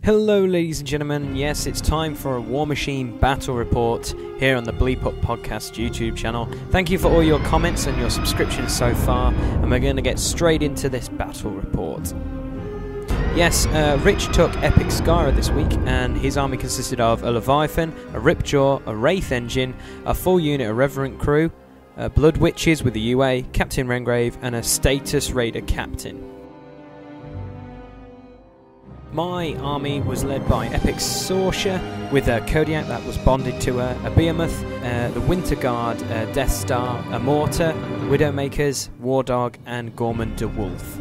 Hello ladies and gentlemen, yes, it's time for a Warmachine Battle report here on the Bleep Up Podcast YouTube channel. Thank you for all your comments and your subscriptions so far, and we're going to get straight into this battle report. Yes, Rich took Epic Skara this week, and his army consisted of a Leviathan, a Ripjaw, a Wraith Engine, a full unit of Revenant Crew, Blood Witches with a UA, Captain Rengrave, and a Status Raider Captain. My army was led by Epic Sorcerer with a Kodiak that was bonded to a Behemoth, the Winter Guard, Death Star, a Mortar, Widowmakers, War Dog, and Gorman de Wolf.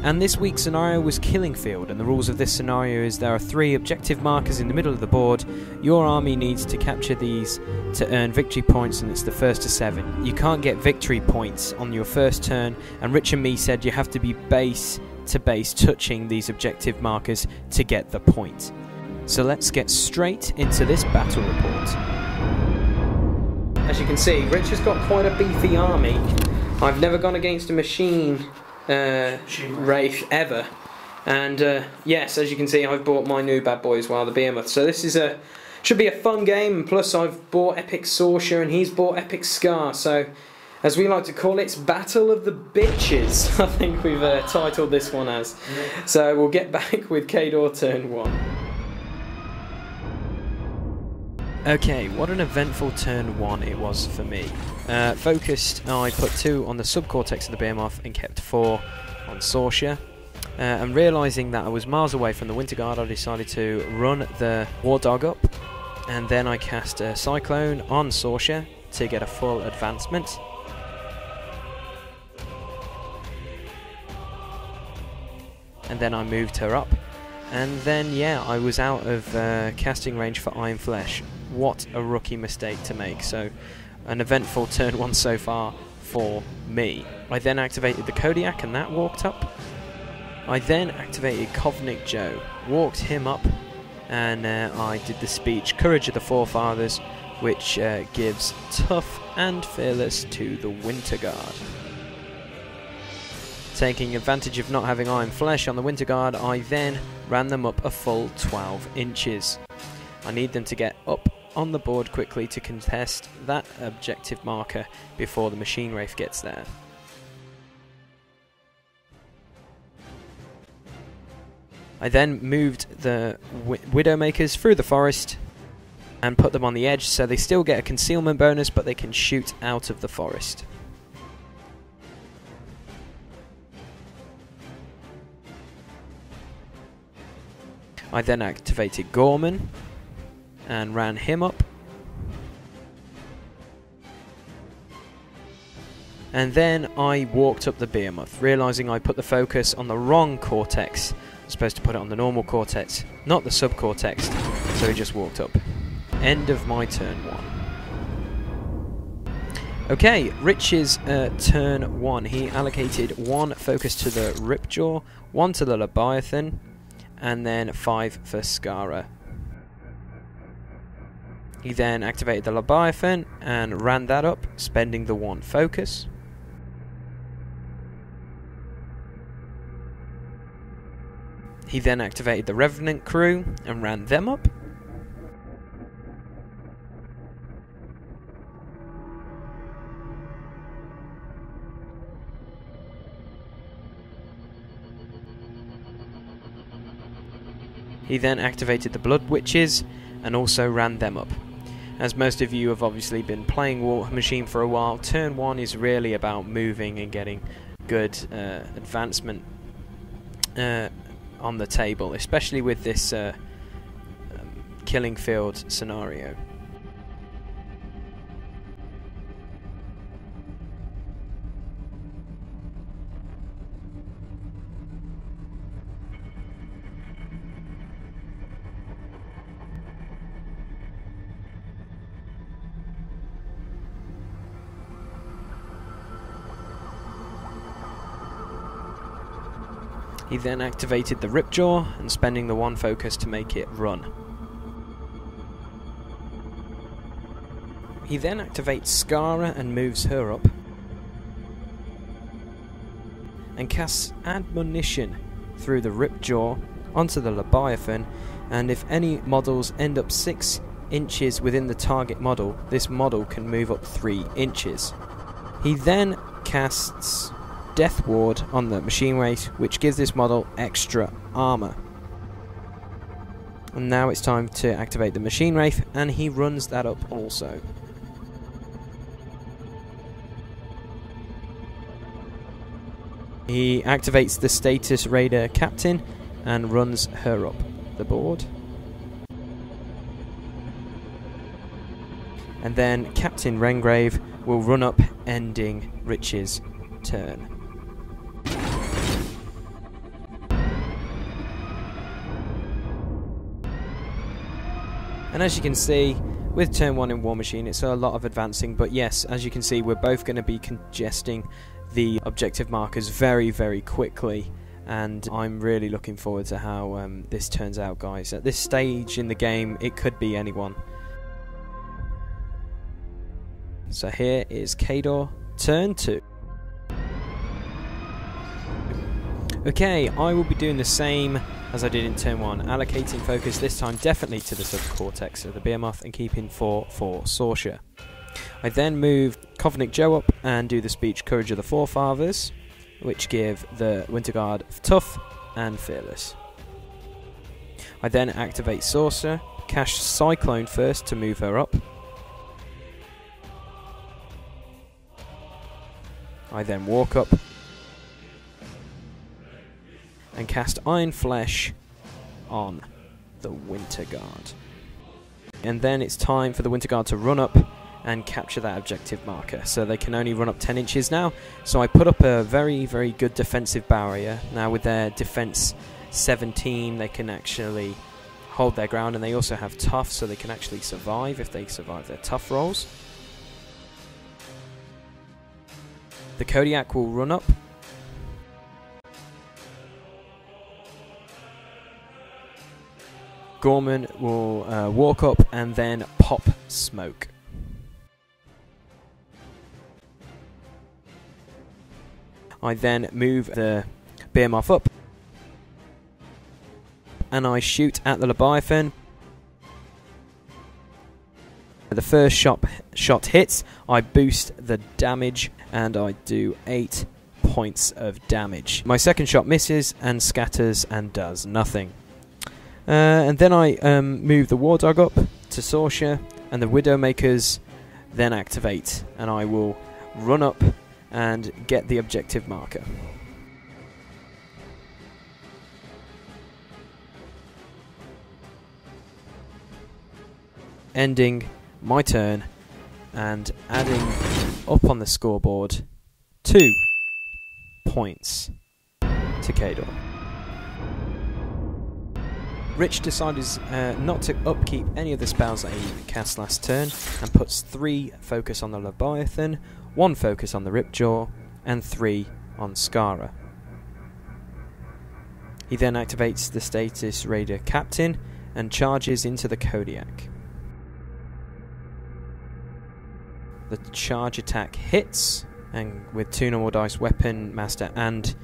And this week's scenario was Killing Field, and the rules of this scenario is there are 3 objective markers in the middle of the board. Your army needs to capture these to earn victory points, and it's the first to 7. You can't get victory points on your first turn, and Rich and me said you have to be base to base touching these objective markers to get the point. So let's get straight into this battle report. As you can see, Rich has got quite a beefy army. I've never gone against a machine Wraith ever, and yes, as you can see, I've bought my new bad boy as well, the Behemoth. So this is should be a fun game, and plus I've bought Epic Sorcerer and he's bought Epic Scar, so as we like to call it, it's Battle of the Bitches. I think we've titled this one as. So we'll get back with Khador turn 1. Okay, what an eventful turn 1 it was for me. Focused, I put 2 on the subcortex of the Behemoth and kept 4 on Sorcerer. And realising that I was miles away from the Winter Guard, I decided to run the War Dog up, and then I cast a Cyclone on Sorcerer to get a full advancement. And then I moved her up, and then yeah, I was out of casting range for Iron Flesh. What a rookie mistake to make. So an eventful turn 1 so far for me. I then activated the Kodiak and that walked up. I then activated Kovnik Joe, walked him up, and I did the speech Courage of the Forefathers, which gives tough and fearless to the Winter Guard. Taking advantage of not having Iron Flesh on the Winter Guard, I then ran them up a full 12 inches. I need them to get up on the board quickly to contest that objective marker before the Machine Wraith gets there. I then moved the Widowmakers through the forest and put them on the edge, so they still get a concealment bonus, but they can shoot out of the forest. I then activated Gorman and ran him up, and then I walked up the Behemoth, realising I put the focus on the wrong cortex. I was supposed to put it on the normal cortex, not the subcortex, so he just walked up. End of my turn 1. Okay, Rich's turn 1. He allocated 1 focus to the Ripjaw, 1 to the Leviathan, and then 5 for Skara. He then activated the Leviathan and ran that up, spending the 1 focus. He then activated the Revenant Crew and ran them up. He then activated the Blood Witches and also ran them up. As most of you have obviously been playing Warmachine for a while, turn 1 is really about moving and getting good advancement on the table, especially with this Killing Field scenario. He then activated the Ripjaw and spending the 1 focus to make it run. He then activates Skara and moves her up. and casts admonition through the ripped jaw onto the Leviathan, and if any models end up 6 inches within the target model, this model can move up 3 inches. He then casts Death Ward on the Machine Wraith, which gives this model extra armor. And now it's time to activate the Machine Wraith, and he runs that up also. He activates the Status Raider Captain and runs her up the board. And then Captain Rengrave will run up, ending Rich's turn. And as you can see, with turn 1 in Warmachine, it's a lot of advancing, but yes, as you can see, we're both going to be congesting the objective markers very, very quickly, and I'm really looking forward to how this turns out, guys. At this stage in the game, it could be anyone. So here is Kador, turn 2. Okay, I will be doing the same as I did in turn 1, allocating focus this time definitely to the subcortex of the Behemoth and keeping 4 for Sorcerer. I then move Kovnik Joe up and do the speech Courage of the Forefathers, which give the Winter Guard Tough and Fearless. I then activate Sorcerer, cast Cyclone first to move her up. I then walk up and cast Iron Flesh on the Winter Guard. And then it's time for the Winter Guard to run up and capture that objective marker. So they can only run up 10 inches now. So I put up a very, very good defensive barrier. Now with their defense 17, they can actually hold their ground, and they also have tough, so they can actually survive if they survive their tough rolls. The Kodiak will run up. Gorman will walk up and then pop smoke. I then move the Behemoth up and I shoot at the Leviathan. The first shot hits, I boost the damage and I do 8 points of damage. My second shot misses and scatters and does nothing. And then I move the War Dog up to Sorcerer, and the Widowmakers then activate, and I will run up and get the objective marker. Ending my turn and adding up on the scoreboard 2 points to Kador. Rich decided not to upkeep any of the spells that he cast last turn and puts 3 focus on the Leviathan, 1 focus on the Ripjaw, and 3 on Skara. He then activates the Status Raider Captain and charges into the Kodiak. The charge attack hits, and with 2 normal dice, Weapon Master and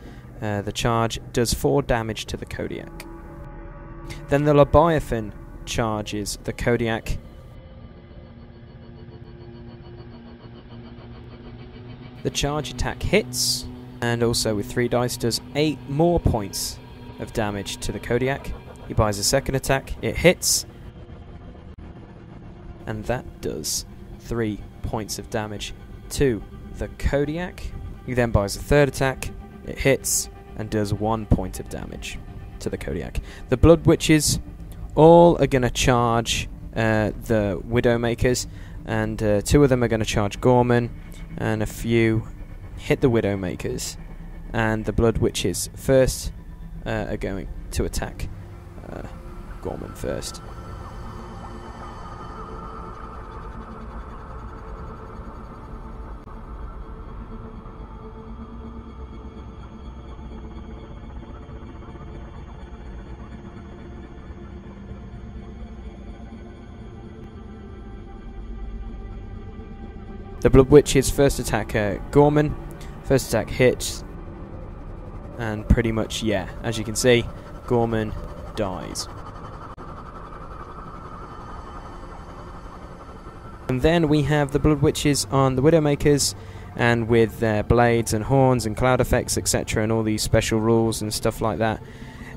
the charge does 4 damage to the Kodiak. Then the Leviathan charges the Kodiak. The charge attack hits, and also with 3 dice does 8 more points of damage to the Kodiak. He buys a second attack, it hits, and that does 3 points of damage to the Kodiak. He then buys a third attack, it hits, and does 1 point of damage to the Kodiak. The Blood Witches all are going to charge the Widowmakers, and 2 of them are going to charge Gorman, and a few hit the Widowmakers, and the Blood Witches first are going to attack Gorman first. The Blood Witches first attack Gorman. First attack hits. and pretty much, yeah, as you can see, Gorman dies. And then we have the Blood Witches on the Widowmakers, and with their blades and horns and cloud effects, etc., and all these special rules and stuff like that,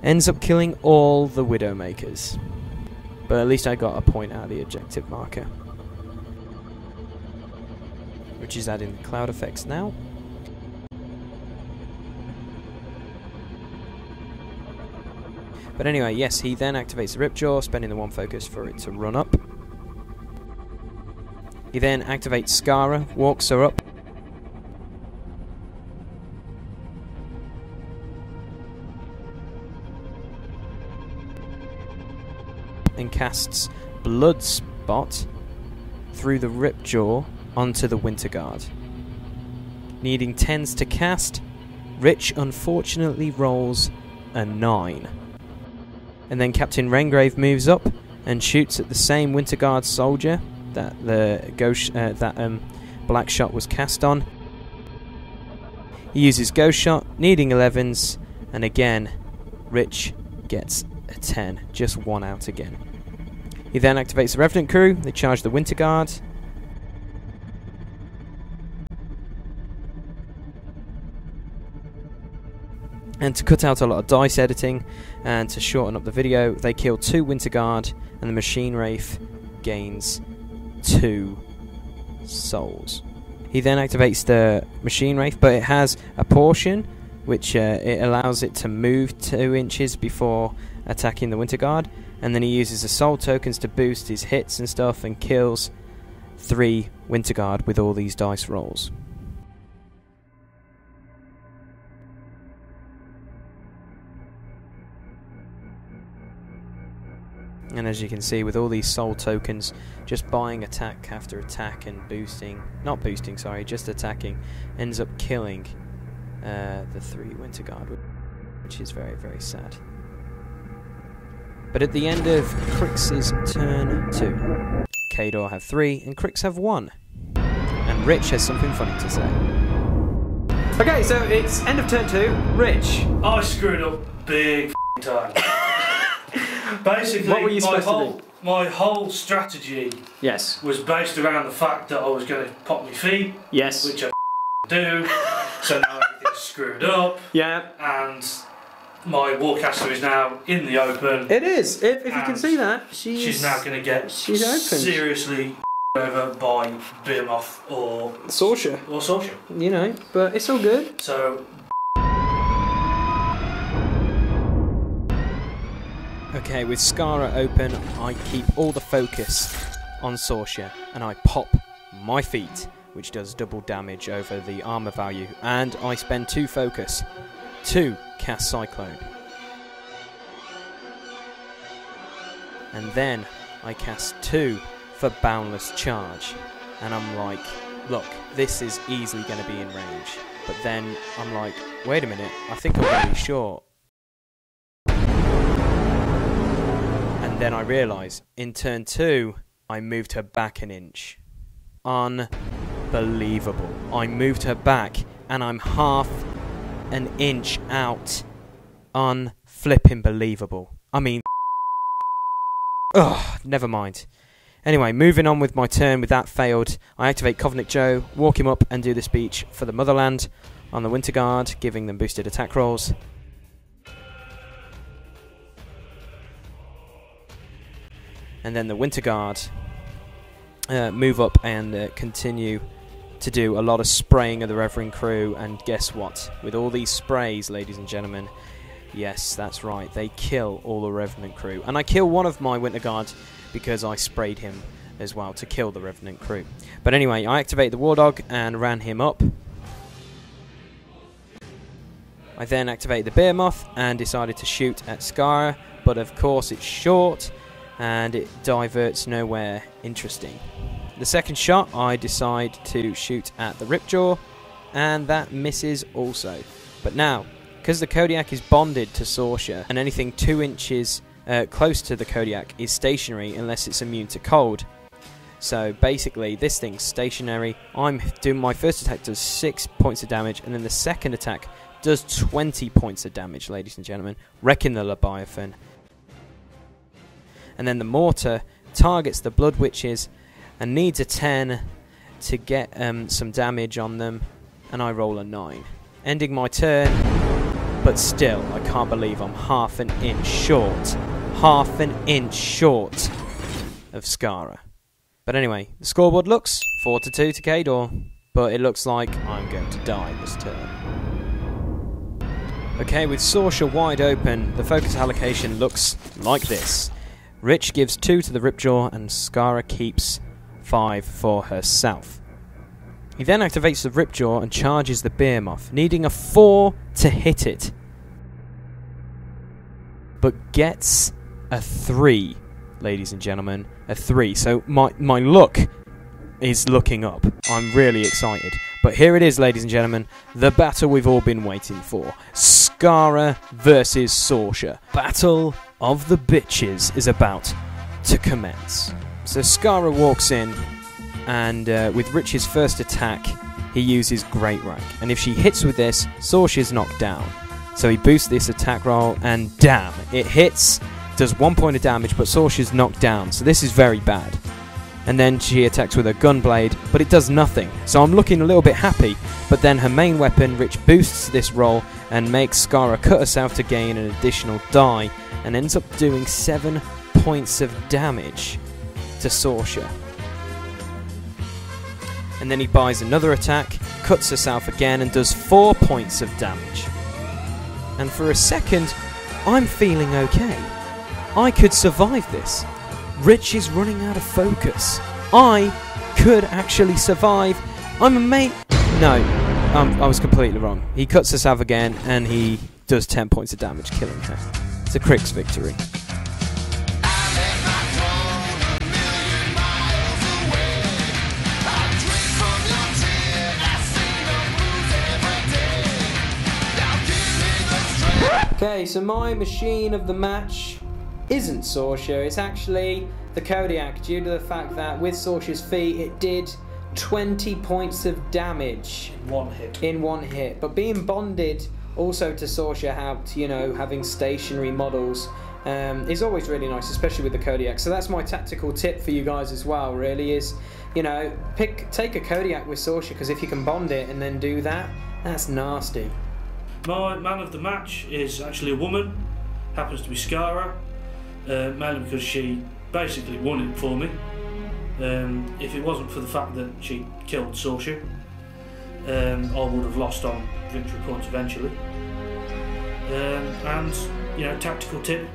ends up killing all the Widowmakers. But at least I got a point out of the objective marker, which is adding the cloud effects now. But anyway, yes, he then activates the Ripjaw, spending the 1 focus for it to run up. He then activates Skara, walks her up. And casts Bloodspot through the Ripjaw onto the Winterguard. Needing 10s to cast, Rich unfortunately rolls a 9. And then Captain Rengrave moves up and shoots at the same Winterguard soldier that the Black Shot was cast on. He uses Ghost Shot, needing 11s, and again, Rich gets a 10, just 1 out again. He then activates the Revenant crew, they charge the Winterguard. And to cut out a lot of dice editing and to shorten up the video, they kill 2 Winterguard, and the Machine Wraith gains 2 souls. He then activates the Machine Wraith, but it has a portion which it allows it to move 2 inches before attacking the Winterguard, and then he uses the soul tokens to boost his hits and stuff and kills 3 Winterguard with all these dice rolls. And as you can see, with all these soul tokens, just buying attack after attack and boosting, not boosting, sorry, just attacking, ends up killing the 3 Winterguard, which is very, very sad. But at the end of Crix's turn 2, Kador have 3 and Crix have 1. And Rich has something funny to say. Okay, so it's end of turn 2, Rich. I screwed up big time. Basically, what were you supposed to do? My whole strategy was based around the fact that I was going to pop my feet, which I do, so now everything's screwed up, and my Warcaster is now in the open. It is, if you can see that. She's now going to get seriously over by Behemoth or Sorcerer. You know, but it's all good. So. Okay, with Skara open, I keep all the focus on Sorcerer, and I pop my feet, which does double damage over the armor value, and I spend 2 focus to cast Cyclone. And then I cast 2 for Boundless Charge, and I'm like, look, this is easily going to be in range. But then I'm like, wait a minute, I think I'm really short. Then I realise, in turn 2, I moved her back an inch. Unbelievable. I moved her back, and I'm half an inch out. Unflipping believable. I mean, ugh, never mind. Anyway, moving on with my turn with that failed, I activate Covenant Joe, walk him up and do the speech for the Motherland on the Winterguard, giving them boosted attack rolls. And then the Winterguard move up and continue to do a lot of spraying of the Revenant crew, and guess what? With all these sprays, ladies and gentlemen, yes, that's right, they kill all the Revenant crew. And I kill one of my Winterguard because I sprayed him as well to kill the Revenant crew. But anyway, I activated the War Dog and ran him up. I then activated the Behemoth and decided to shoot at Skara, but of course it's short, and it diverts nowhere interesting. The second shot, I decide to shoot at the Ripjaw, and that misses also. But now, because the Kodiak is bonded to Sorcerer, and anything 2 inches close to the Kodiak is stationary unless it's immune to cold. So basically, this thing's stationary. I'm doing my first attack does 6 points of damage, and then the second attack does 20 points of damage, ladies and gentlemen, wrecking the Leviathan. And then the mortar targets the Blood Witches and needs a 10 to get some damage on them, and I roll a 9. Ending my turn, but still, I can't believe I'm half an inch short. Half an inch short of Skara. But anyway, the scoreboard looks 4-2 to Kador, but it looks like I'm going to die this turn. Okay, with Sorsha wide open, the focus allocation looks like this. Rich gives 2 to the Ripjaw, and Skara keeps 5 for herself. He then activates the Ripjaw and charges the Behemoth, needing a 4 to hit it, but gets a 3, ladies and gentlemen, a 3. So my luck is looking up. I'm really excited. But here it is, ladies and gentlemen, the battle we've all been waiting for. Skara versus Sorsha. Battle of the Bitches is about to commence. So Skara walks in, and with Rich's first attack, he uses Great Rank. And if she hits with this, Sorsha's knocked down. So he boosts this attack roll, and damn, it hits, does 1 point of damage, but Sorsha's knocked down. So this is very bad. And then she attacks with her Gunblade, but it does nothing. So I'm looking a little bit happy, but then her main weapon, Rich, boosts this roll and makes Skara cut herself to gain an additional die, and ends up doing 7 points of damage to Sorsha. And then he buys another attack, cuts herself again, and does 4 points of damage. And for a second, I'm feeling okay. I could survive this. Rich is running out of focus. I could actually survive. I'm a mate. No, I was completely wrong. He cuts herself again, and he does 10 points of damage, killing her. It's a Crix victory. Okay, so my machine of the match isn't Sorsha, it's actually the Kodiak, due to the fact that with Sorsha's feat it did 20 points of damage in one hit. But being bonded also to Sorsha helped, you know, having stationary models is always really nice, especially with the Kodiak. So that's my tactical tip for you guys as well, really, is, you know, take a Kodiak with Sorsha, because if you can bond it and then do that, that's nasty. My man of the match is actually a woman, happens to be Skara, mainly because she basically won it for me. If it wasn't for the fact that she killed Sorsha, I would have lost on victory points eventually. And, you know, tactical tip,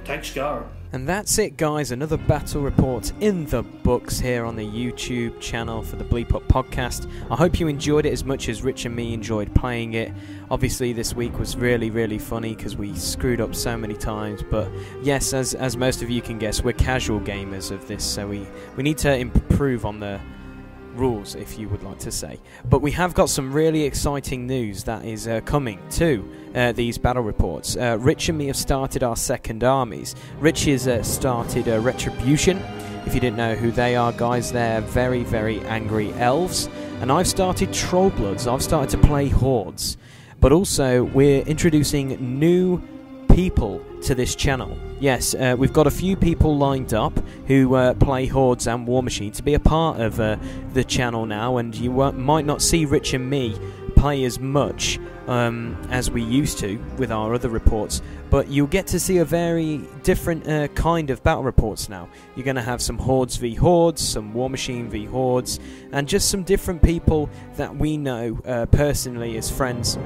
take Skara. And that's it, guys. Another battle report in the books here on the YouTube channel for the Bleep Up podcast. I hope you enjoyed it as much as Rich and me enjoyed playing it. Obviously, this week was really, really funny because we screwed up so many times. But yes, as most of you can guess, we're casual gamers of this, so we need to improve on the rules, if you would like to say. But we have got some really exciting news that is coming to these battle reports. Rich and me have started our second armies. Rich has started Retribution. If you didn't know who they are, guys, they're very, very angry elves. And I've started Trollbloods. I've started to play Hordes. But also, we're introducing new people to this channel. Yes, we've got a few people lined up who play Hordes and Warmachine to be a part of the channel now, and you might not see Rich and me play as much as we used to with our other reports, but you'll get to see a very different kind of battle reports now. You're going to have some Hordes v Hordes, some Warmachine v Hordes, and just some different people that we know personally as friends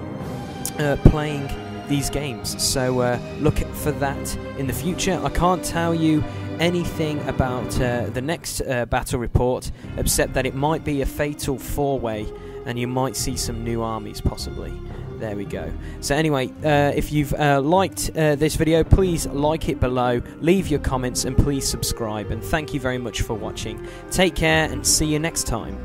playing these games. So look for that in the future. I can't tell you anything about the next battle report, except that it might be a fatal 4-way and you might see some new armies possibly. There we go. So anyway, if you've liked this video, please like it below, leave your comments, and please subscribe. And thank you very much for watching. Take care and see you next time.